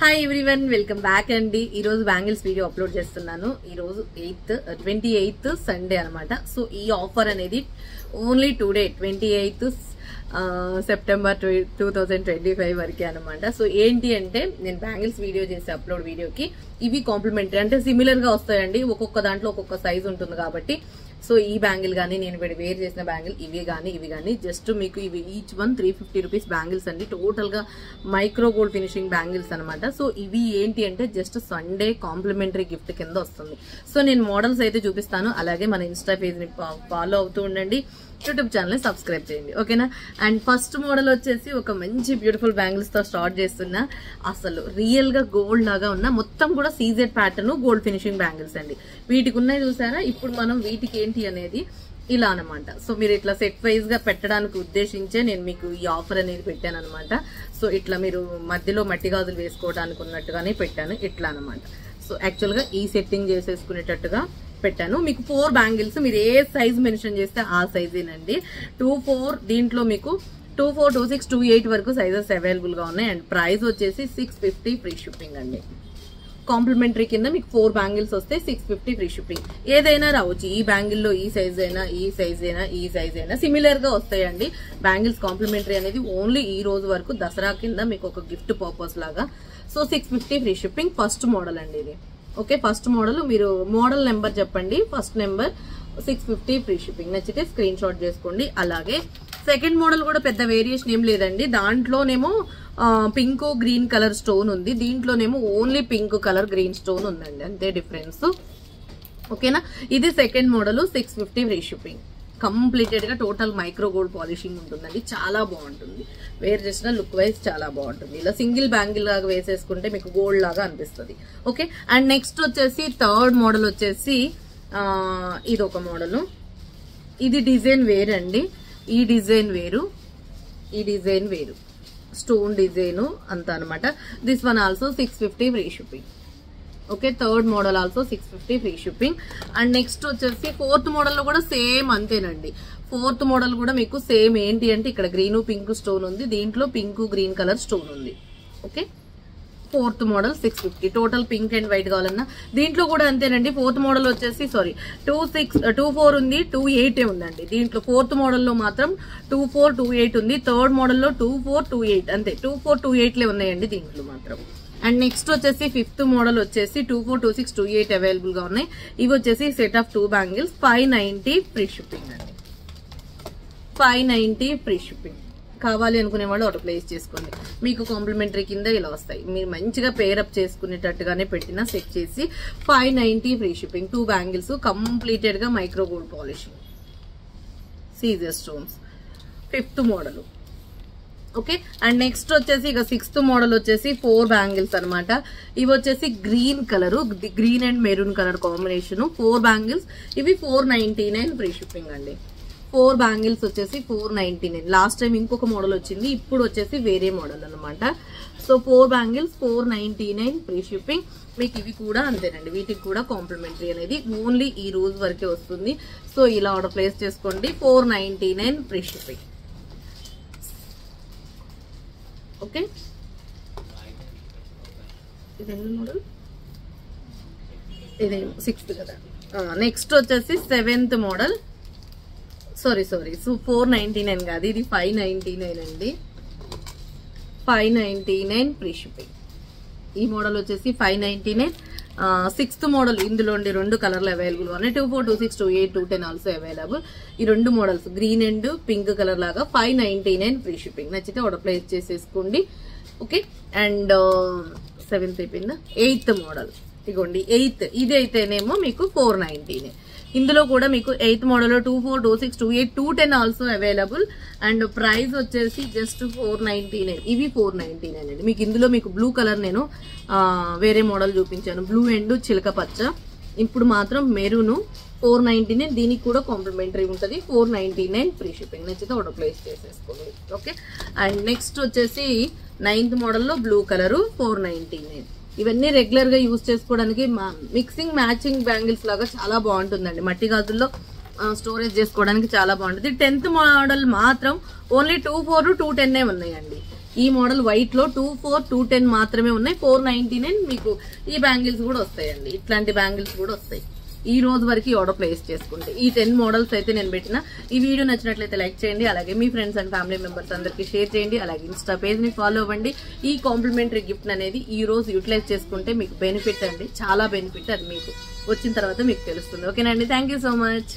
Hi everyone, welcome back అండి. ఈ రోజు బ్యాంగిల్స్ వీడియో అప్లోడ్ చేస్తున్నాను. ఈ రోజు 28th సండే అనమాట. సో ఈ ఆఫర్ అనేది ఓన్లీ టుడే 28th సెప్టెంబర్ 2025 వరకే అనమాట. సో ఏంటి అంటే నేను బ్యాంగిల్స్ వీడియో చేసే అప్లోడ్ వీడియోకి ఇవి కాంప్లిమెంటరీ అంటే సిమిలర్ గా వస్తాయండి. ఒక్కొక్క దాంట్లో ఒక్కొక్క సైజ్ ఉంటుంది కాబట్టి సో ఈ బ్యాంగిల్ గానీ నేను వేర్ చేసిన బ్యాంగిల్ ఇవి గానీ జస్ట్ మీకు ఇవి ఈచ్ వన్ 350 రూపీస్ బ్యాంగిల్స్ అండి. టోటల్ గా మైక్రో గోల్డ్ ఫినిషింగ్ బ్యాంగిల్స్ అనమాట. సో ఇవి ఏంటి అంటే జస్ట్ సండే కాంప్లిమెంటరీ గిఫ్ట్ కింద వస్తుంది. సో నేను మోడల్స్ అయితే చూపిస్తాను. అలాగే మన ఇన్స్టా పేజ్ ని ఫాలో అవుతూ ఉండండి, యూట్యూబ్ ఛానల్ ని సబ్స్క్రైబ్ చేయండి, ఓకేనా. అండ్ ఫస్ట్ మోడల్ వచ్చేసి ఒక మంచి బ్యూటిఫుల్ బ్యాంగిల్స్ తో స్టార్ట్ చేస్తున్నా. అసలు రియల్ గా గోల్డ్ లాగా ఉన్న మొత్తం కూడా CZ pattern gold finishing bangles అండి. వీటికి ఉన్నాయి చూసారా. ఇప్పుడు మనం వీటికి ఏంటి అనేది ఇలా అనమాట. సో మీరు ఇట్లా సెట్ వైజ్ గా పెట్టడానికి ఉద్దేశించే నేను మీకు ఈ ఆఫర్ అనేది పెట్టాను అనమాట. సో ఇట్లా మీరు మధ్యలో మట్టి గాజులు వేసుకోవడానికి ఉన్నట్టుగానే పెట్టాను ఇట్లా అనమాట. సో యాక్చువల్ గా ఈ సెట్టింగ్ చేసేసుకునేటట్టుగా పెట్టాను. మీకు 4 బ్యాంగిల్స్ మీరు ఏ సైజ్ మెన్షన్ చేస్తే ఆ సైజేనండి. 2-4 దీంట్లో మీకు 2-4, 2-6, 2-8 వరకు సైజెస్ అవైలబుల్ గా ఉన్నాయి. అండ్ ప్రైస్ వచ్చేసి 650 ఫ్రీ షిప్పింగ్ అండి. కాంప్లిమెంటరీ కింద మీకు 4 బ్యాంగిల్స్ వస్తే 650 ఫ్రీ షిప్పింగ్. ఏదైనా రావచ్చు, ఈ బ్యాంగిల్లో ఈ సైజ్ అయినా ఈ సైజ్ అయినా ఈ సైజ్ అయినా సిమిలర్ గా వస్తాయండి. బ్యాంగిల్స్ కాంప్లిమెంటరీ అనేది ఓన్లీ ఈ రోజు వరకు దసరా కింద మీకు ఒక గిఫ్ట్ పర్పస్ లాగా. So 650 free shipping. First model అండి ఇది. ఓకే, ఫస్ట్ మోడల్ మీరు మోడల్ నెంబర్ చెప్పండి. First number 650 free shipping. నచ్చితే స్క్రీన్ షాట్ చేసుకోండి. అలాగే సెకండ్ మోడల్ కూడా పెద్ద వేరియేషన్ ఏం లేదండి. దాంట్లోనేమో పింక్ గ్రీన్ కలర్ స్టోన్ ఉంది, దీంట్లోనేమో only pink colour green stone ఉందండి, అంతే డిఫరెన్స్, ఓకేనా. ఇది second model 650 free shipping. Completed గా టోటల్ మైక్రో గోల్డ్ పాలిషింగ్ ఉంటుందండి. చాలా బాగుంటుంది, వేర్ చేసిన లుక్ వైజ్ చాలా బాగుంటుంది. ఇలా సింగిల్ బ్యాంగిల్ లాగా వేసేసుకుంటే మీకు గోల్డ్ లాగా అనిపిస్తుంది, ఓకే. అండ్ నెక్స్ట్ వచ్చేసి థర్డ్ మోడల్ వచ్చేసి ఇది ఒక మోడల్. ఇది డిజైన్ వేర్ అండి. ఈ డిజైన్ వేరు, ఈ డిజైన్ వేరు, స్టోన్ డిజైన్ అంతా అనమాట. This one also 650 free shipping. Okay, third model also 650 free shipping. And next వచ్చేసి ఫోర్త్ మోడల్ లో కూడా సేమ్ అంతేనండి. ఫోర్త్ మోడల్ కూడా మీకు సేమ్ ఏంటి అంటే ఇక్కడ గ్రీన్ పింక్ స్టోన్ ఉంది, దీంట్లో పింక్ గ్రీన్ కలర్ స్టోన్ ఉంది, okay. Fourth model 650. Total pink and white కావాలన్నా దీంట్లో కూడా అంతేనండి. ఫోర్త్ మోడల్ వచ్చేసి 24 ఉంది, 28 ఉందండి. దీంట్లో ఫోర్త్ మోడల్లో మాత్రం 24, 28 ఉంది. థర్డ్ మోడల్లో 24, 28 అంతే. 24, 28 ఉన్నాయండి దీంట్లో మాత్రం. అండ్ నెక్స్ట్ వచ్చేసి ఫిఫ్త్ మోడల్ వచ్చేసి 24, 26, 28 అవైలబుల్ గా ఉన్నాయి. ఇవి వచ్చేసి set of 2 bangles 590 free shipping అండి. 590 ఫ్రీ షిప్పింగ్. కావాలి అనుకునే వాళ్ళు ఆర్డర్ ప్లేస్ చేసుకోండి. మీకు కాంప్లిమెంటరీ కింద ఇలా వస్తాయి. మీరు మంచిగా పేరప్ చేసుకునేటట్టుగానే పెట్టినా సెట్ చేసి 590 ఫ్రీ షిప్పింగ్. 2 బ్యాంగిల్స్ కంప్లీటెడ్ గా మైక్రో గోల్డ్ పాలిషింగ్ సీజర్ stones. Fifth model, okay. And next వచ్చేసి ఇక సిక్స్త్ మోడల్ వచ్చేసి 4 బ్యాంగిల్స్ అనమాట. ఇవి వచ్చేసి green colour, green and maroon colour combination. 4 bangles, ఇవి 499 ఫ్రీ షిప్పింగ్ అండి. 4 బ్యాంగిల్స్ వచ్చేసి 499. లాస్ట్ టైం ఇంకొక మోడల్ వచ్చింది, ఇప్పుడు వచ్చేసి వేరే మోడల్ అనమాట. So 4 bangles 499 free shipping. మీకు ఇవి కూడా అంతేనండి. వీటికి కూడా కాంప్లిమెంటరీ అనేది ఓన్లీ ఈ రోజు వరకే వస్తుంది. సో ఇలా ఆర్డర్ ప్లేస్ చేసుకోండి. 499 ఫ్రీ షిప్పింగ్, ఓకే. ఇదేంటి మోడల్, ఇదే 6th కదా. నెక్స్ట్ వచ్చేసి 7th మోడల్. సారీ సో 499 కాదు, ఇది 599 అండి. 599 ఫ్రీ షిప్పింగ్. ఈ మోడల్ వచ్చేసి 599. 6th మోడల్ ఇందులో 2 కలర్లు అవైలబుల్ ఉన్నాయి. 24, 26, 28, 210 ఆల్సో అవైలబుల్. ఈ 2 models green and pink colour లాగా 599 ఫ్రీ షిప్పింగ్. నచ్చితే ఆర్డర్ ప్లేస్ చేసేసుకోండి, ఓకే. అండ్ 7th అయిపోయిందా. 8th మోడల్ ఇగోండి. 8th ఇది అయితేనేమో మీకు 499. ఇందులో కూడా మీకు 8th model 24, 26, 28, 210 also available. And price వచ్చేసి జస్ట్ 499. ఇవి 499 అండి. మీకు ఇందులో మీకు బ్లూ కలర్ నేను వేరే మోడల్ చూపించాను, బ్లూ అండ్ చిలక పచ్చ. ఇప్పుడు మాత్రం మెరూన్ 499. దీనికి కూడా కాంప్లిమెంటరీ ఉంటుంది. 499 ఫ్రీ షిప్పింగ్. నచ్చితే ఆర్డర్ ప్లేస్ చేసేసుకోండి, ఓకే. అండ్ నెక్స్ట్ వచ్చేసి 9th మోడల్లో బ్లూ కలర్ 499. ఇవన్నీ రెగ్యులర్ గా యూజ్ చేసుకోవడానికి మిక్సింగ్ మ్యాచింగ్ బ్యాంగిల్స్ లాగా చాలా బాగుంటుందండి. మట్టి గాజుల్లో స్టోరేజ్ చేసుకోవడానికి చాలా బాగుంటుంది. 10th మోడల్ మాత్రం ఓన్లీ 24, 210 ఉన్నాయండి. ఈ మోడల్ వైట్ లో 24,210 మాత్రమే ఉన్నాయి. 499 మీకు ఈ బ్యాంగిల్స్ కూడా వస్తాయండి. ఇట్లాంటి బ్యాంగిల్స్ కూడా వస్తాయి. ఈ రోజు వరకు ఆర్డర్ ప్లేస్ చేసుకుంటే ఈ 10 మోడల్స్ అయితే నేను పెట్టిన. ఈ వీడియో నచ్చినట్లయితే లైక్ చేయండి, అలాగే మీ ఫ్రెండ్స్ అండ్ ఫ్యామిలీ మెంబర్స్ అందరికి షేర్ చేయండి, అలాగే ఇన్స్టా పేజ్ ని ఫాలో అవ్వండి. ఈ కాంప్లిమెంటరీ గిఫ్ట్ అనేది ఈ రోజు యూటిలైజ్ చేసుకుంటే మీకు బెనిఫిట్ అండి, చాలా బెనిఫిట్. అది మీకు వచ్చిన తర్వాత మీకు తెలుస్తుంది. ఓకేనండి, థ్యాంక్ యూ సో మచ్.